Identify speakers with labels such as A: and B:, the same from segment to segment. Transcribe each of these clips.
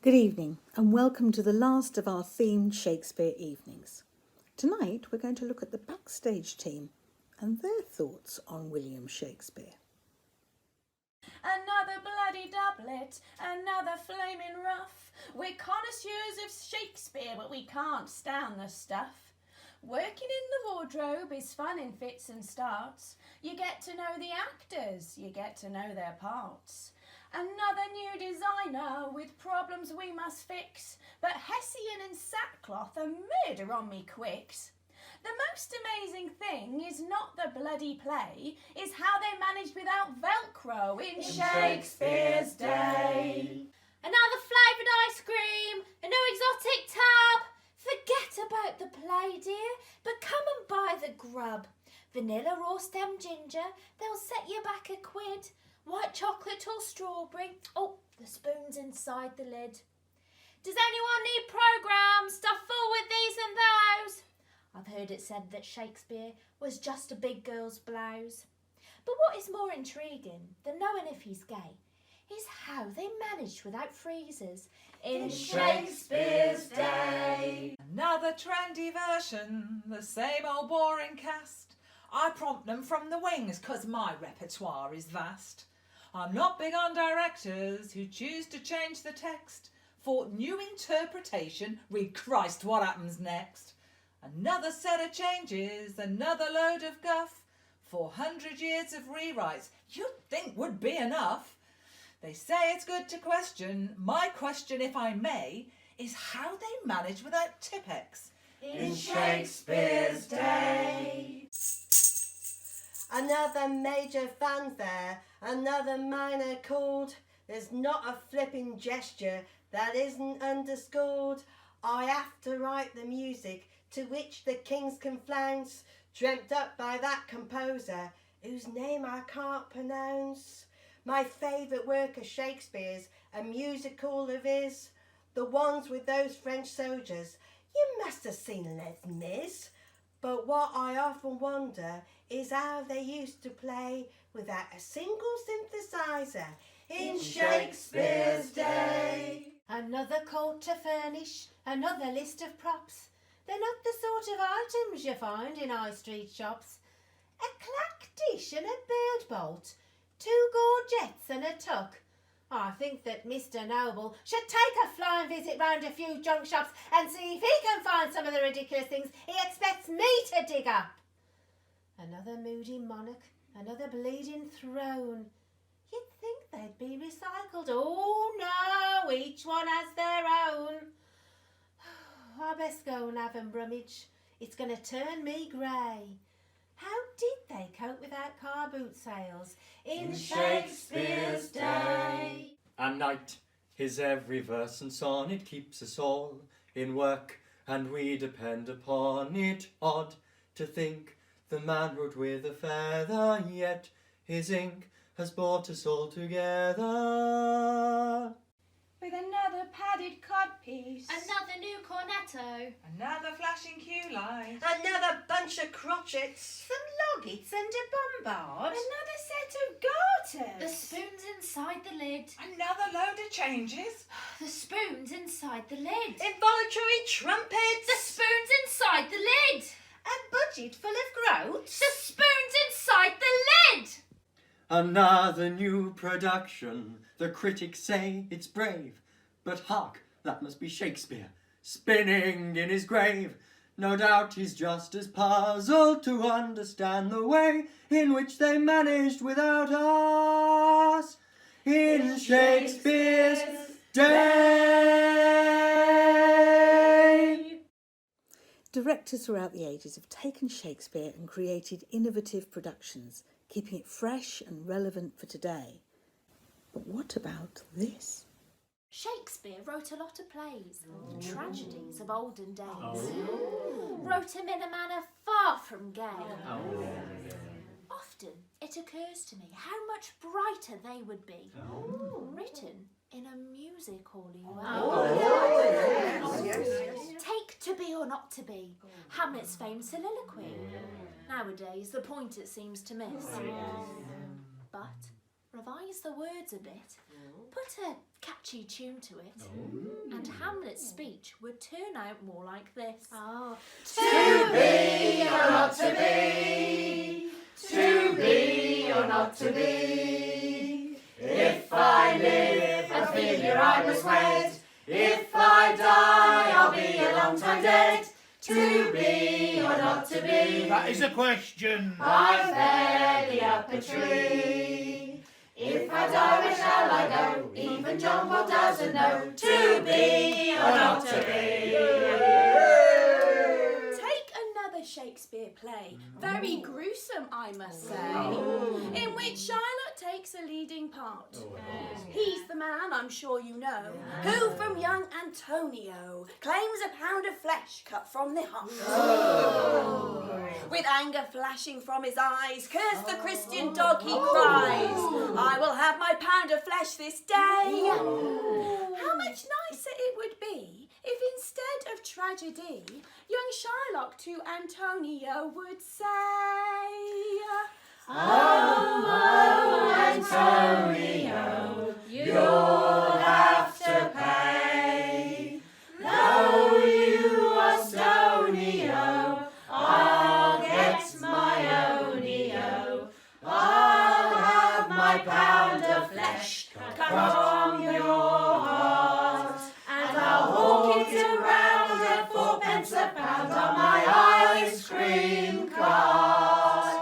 A: Good evening and welcome to the last of our themed Shakespeare evenings. Tonight we're going to look at the backstage team and their thoughts on William Shakespeare.
B: Another bloody doublet, another flaming rough. We're connoisseurs of Shakespeare, but we can't stand the stuff. Working in the wardrobe is fun in fits and starts. You get to know the actors, you get to know their parts. Another new designer with problems we must fix, but Hessian and sackcloth are murder on me quicks. The most amazing thing is not the bloody play, is how they managed without Velcro in Shakespeare's day.
C: Another flavoured ice cream, a new exotic tub. Forget about the play, dear, but come and buy the grub. Vanilla raw stem ginger, they'll set you back £1. White chocolate or strawberry, oh, the spoon's inside the lid. Does anyone need programmes stuffed full with these and those? I've heard it said that Shakespeare was just a big girl's blouse. But what is more intriguing than knowing if he's gay is how they managed without freezers in Shakespeare's day.
D: Another trendy version, the same old boring cast. I prompt them from the wings 'cause my repertoire is vast. I'm not big on directors who choose to change the text. For new interpretation, read Christ what happens next. Another set of changes, another load of guff. 400 years of rewrites you'd think would be enough. They say it's good to question. My question, if I may, is how they manage without Tipex
E: in Shakespeare's day. Another major fanfare, another minor chord. There's not a flipping gesture that isn't underscored. I have to write the music to which the kings can flounce, dreamt up by that composer whose name I can't pronounce. My favourite work of Shakespeare's, a musical of his, the ones with those French soldiers. You must have seen Les Mis. But what I often wonder is how they used to play without a single synthesizer in Shakespeare's day.
C: Another court to furnish, another list of props. They're not the sort of items you find in high street shops. A clack dish and a bird bolt, 2 gorgets and a tuck. I think that Mr. Noble should take a flying visit round a few junk shops and see if he can find some of the ridiculous things he expects me to dig up. Another moody monarch, another bleeding throne. You'd think they'd be recycled. Oh no, each one has their own. I best go and have a brummage. It's going to turn me grey. How did they cope without car boot sales in Shakespeare's day?
F: And night, his every verse and sonnet keeps us all in work, and we depend upon it. Odd to think the man wrote with a feather, yet his ink has brought us all together.
B: With another padded codpiece,
C: Another new cornetto,
D: Another flashing cue light.
E: Another bunch of crotchets.
C: some loggets and a bombard.
B: another set of garters.
C: The spoon's inside the lid.
D: Another load of changes.
C: The spoon's inside the lid.
E: Involuntary trumpets.
C: The spoon's inside the lid.
E: A budget full of groats.
C: The spoon's inside the lid.
F: Another new production. The critics say it's brave, but hark, that must be Shakespeare, spinning in his grave. No doubt he's just as puzzled to understand the way in which they managed without us in Shakespeare's day.
A: Directors throughout the ages have taken Shakespeare and created innovative productions, keeping it fresh and relevant for today. But what about this?
C: Shakespeare wrote a lot of plays, the tragedies of olden days. Wrote them in a manner far from gay. Often it occurs to me how much brighter they would be, written in a music-hall-y way. Take To Be or Not to Be, Hamlet's famed soliloquy. Nowadays, the point it seems to miss. But revised
B: change the words a bit, put a catchy tune to it, and Hamlet's speech would turn out more like this.
C: Oh.
E: To be or not to be, to be or not to be. If I live and figure I must wed, if I die I'll be a long time dead. To be or not to be,
G: That is a question.
E: I'm fairly up a tree. If I die, where shall I go? Even John Paul doesn't know. To be or not to be.
B: Take another Shakespeare play, very gruesome I must say, in which Shylock takes a leading part. He's the man, I'm sure you know, who from young Antonio claims a pound of flesh cut from the heart. With anger flashing from his eyes, curse the Christian dog, he cries, I will have my pound of flesh this day. How much nicer it would be if instead of tragedy, young Shylock to Antonio would say,
E: Oh, Antonio, you'll have to pay. Though you are stonio, I'll get my onio. I'll have my pound of flesh cut from your heart, and I'll walk it around at 4p a pound on my ice cream cart.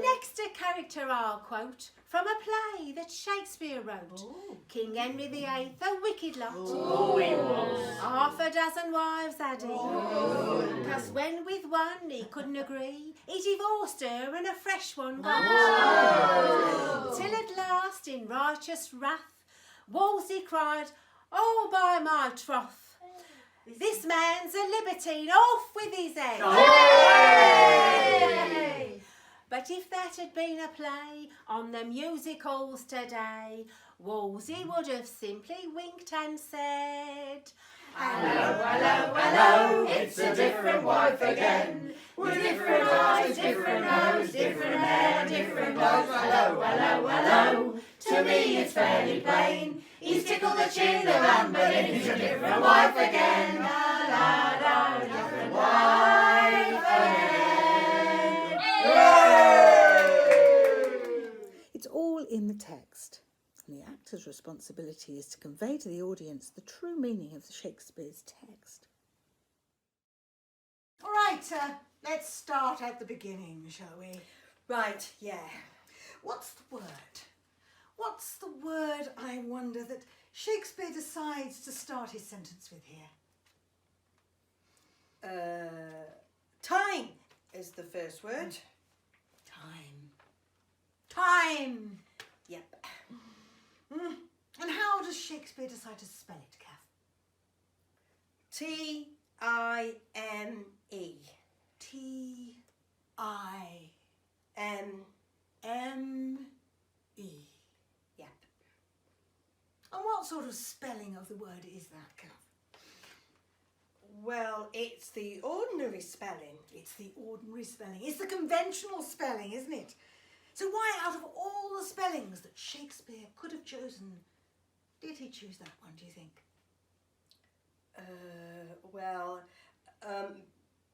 C: Next, a character I'll quote from a play that Shakespeare wrote. King Henry VIII, a wicked lot.
G: Oh, he was.
C: Half a dozen wives had he. 'Cause when with one he couldn't agree, he divorced her and a fresh one got. Till at last, in righteous wrath, Wolsey cried, oh, by my troth, this man's a libertine, off with his head. Hey! But if that had been a play on the music halls today, Wolsey would have simply winked and said,
E: Hello, hello, hello, it's a different wife again. With different eyes, different nose, different hair, different clothes. Hello, hello, hello, to me it's fairly plain. He's tickled the chin of Anne Boleyn, he's a different wife again. La, la, la, different wife again.
A: It's all in the text, and the actor's responsibility is to convey to the audience the true meaning of Shakespeare's text.
H: All right, let's start at the beginning, shall we?
E: Right, yeah.
H: What's the word? What's the word, I wonder, that Shakespeare decides to start his sentence with here?
E: Time is the first word.
H: Time. Time.
E: Yep.
H: And how does Shakespeare decide to spell it, Kath?
E: Time.
H: T-I-M-E.
E: Yep.
H: And what sort of spelling of the word is that, Kath?
E: Well, it's the ordinary spelling.
H: It's the ordinary spelling. It's the conventional spelling, isn't it? So why, out of all the spellings that Shakespeare could have chosen, did he choose that one, do you think?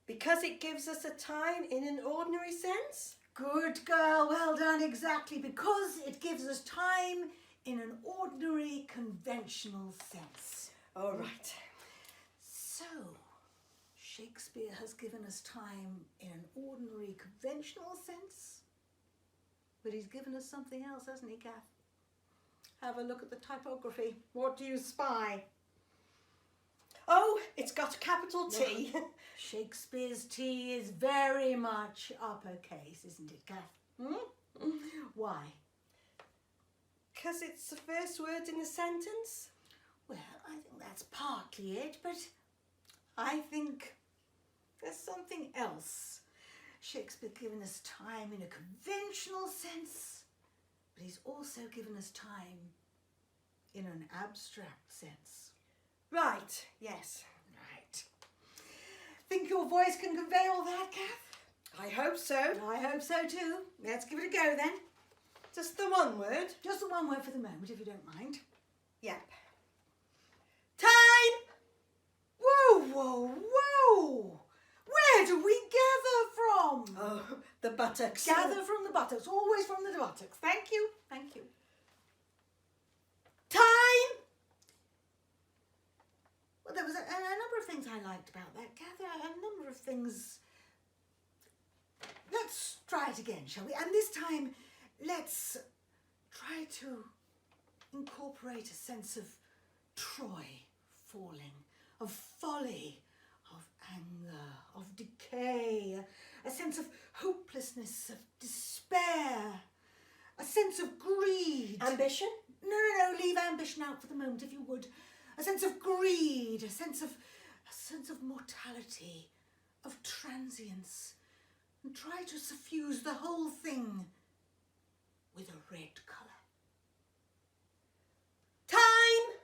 E: Because it gives us a time in an ordinary sense.
H: Good girl, well done, exactly. Because it gives us time in an ordinary, conventional sense.
E: All right.
H: So, Shakespeare has given us time in an ordinary, conventional sense, but he's given us something else, hasn't he, Kath? Have a look at the typography. What do you spy?
E: Oh, it's got a capital T.
H: Shakespeare's T is very much uppercase, isn't it, Kath? Why?
E: Because it's the first word in the sentence.
H: Well, I think that's partly it, but I think there's something else. Shakespeare given us time in a conventional sense, but he's also given us time in an abstract sense.
E: Right, yes.
H: Right. Think your voice can convey all that, Kath?
E: I hope so.
H: I hope so too. Let's give it a go then.
E: Just the one word?
H: Just the one word for the moment, if you don't mind.
E: Yep. Time!
H: Whoa, whoa, whoa! Where do we gather from?
E: Oh, the buttocks.
H: Gather from the buttocks, always from the buttocks. Thank you, thank you.
E: Time!
H: Well, there was a number of things I liked about that. Gather, a number of things. Let's try it again, shall we? And this time, let's try to incorporate a sense of Troy falling, of folly, of anger, of decay, a sense of hopelessness, of despair, a sense of greed.
E: Ambition?
H: No, leave ambition out for the moment, if you would. A sense of greed, a sense of mortality, of transience, and try to suffuse the whole thing with a red colour.
E: Time!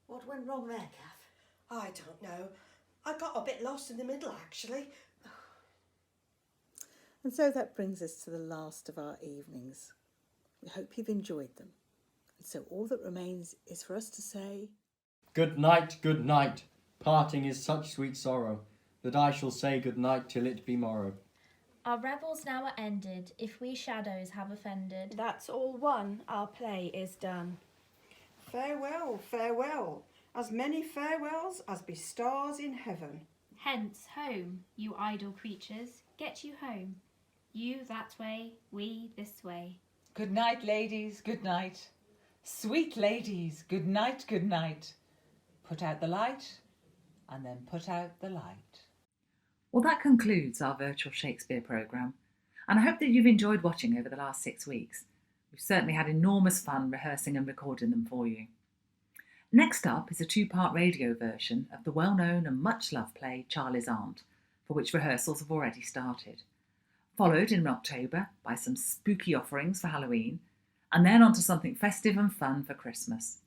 H: What went wrong there, Kath?
E: I don't know. I got a bit lost in the middle, actually.
A: And so that brings us to the last of our evenings. We hope you've enjoyed them. And so all that remains is for us to say,
F: Good night, good night. Parting is such sweet sorrow, that I shall say good night till it be morrow.
B: Our revels now are ended, if we shadows have offended.
I: That's all one, our play is done.
J: Farewell, farewell, as many farewells as be stars in heaven.
B: Hence home, you idle creatures, get you home. You that way, we this way.
D: Good night, ladies, good night. Sweet ladies, good night, good night. Put out the light, and then put out the light.
K: Well, that concludes our virtual Shakespeare programme, and I hope that you've enjoyed watching over the last 6 weeks. We've certainly had enormous fun rehearsing and recording them for you. Next up is a 2-part radio version of the well-known and much-loved play Charlie's Aunt, for which rehearsals have already started. Followed in October by some spooky offerings for Halloween, and then on to something festive and fun for Christmas.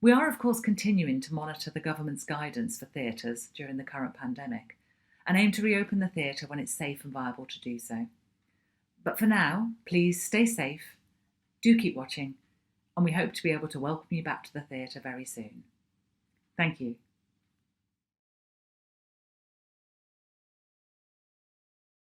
K: We are, of course, continuing to monitor the government's guidance for theatres during the current pandemic, and aim to reopen the theatre when it's safe and viable to do so. But for now, please stay safe, do keep watching, and we hope to be able to welcome you back to the theatre very soon. Thank you.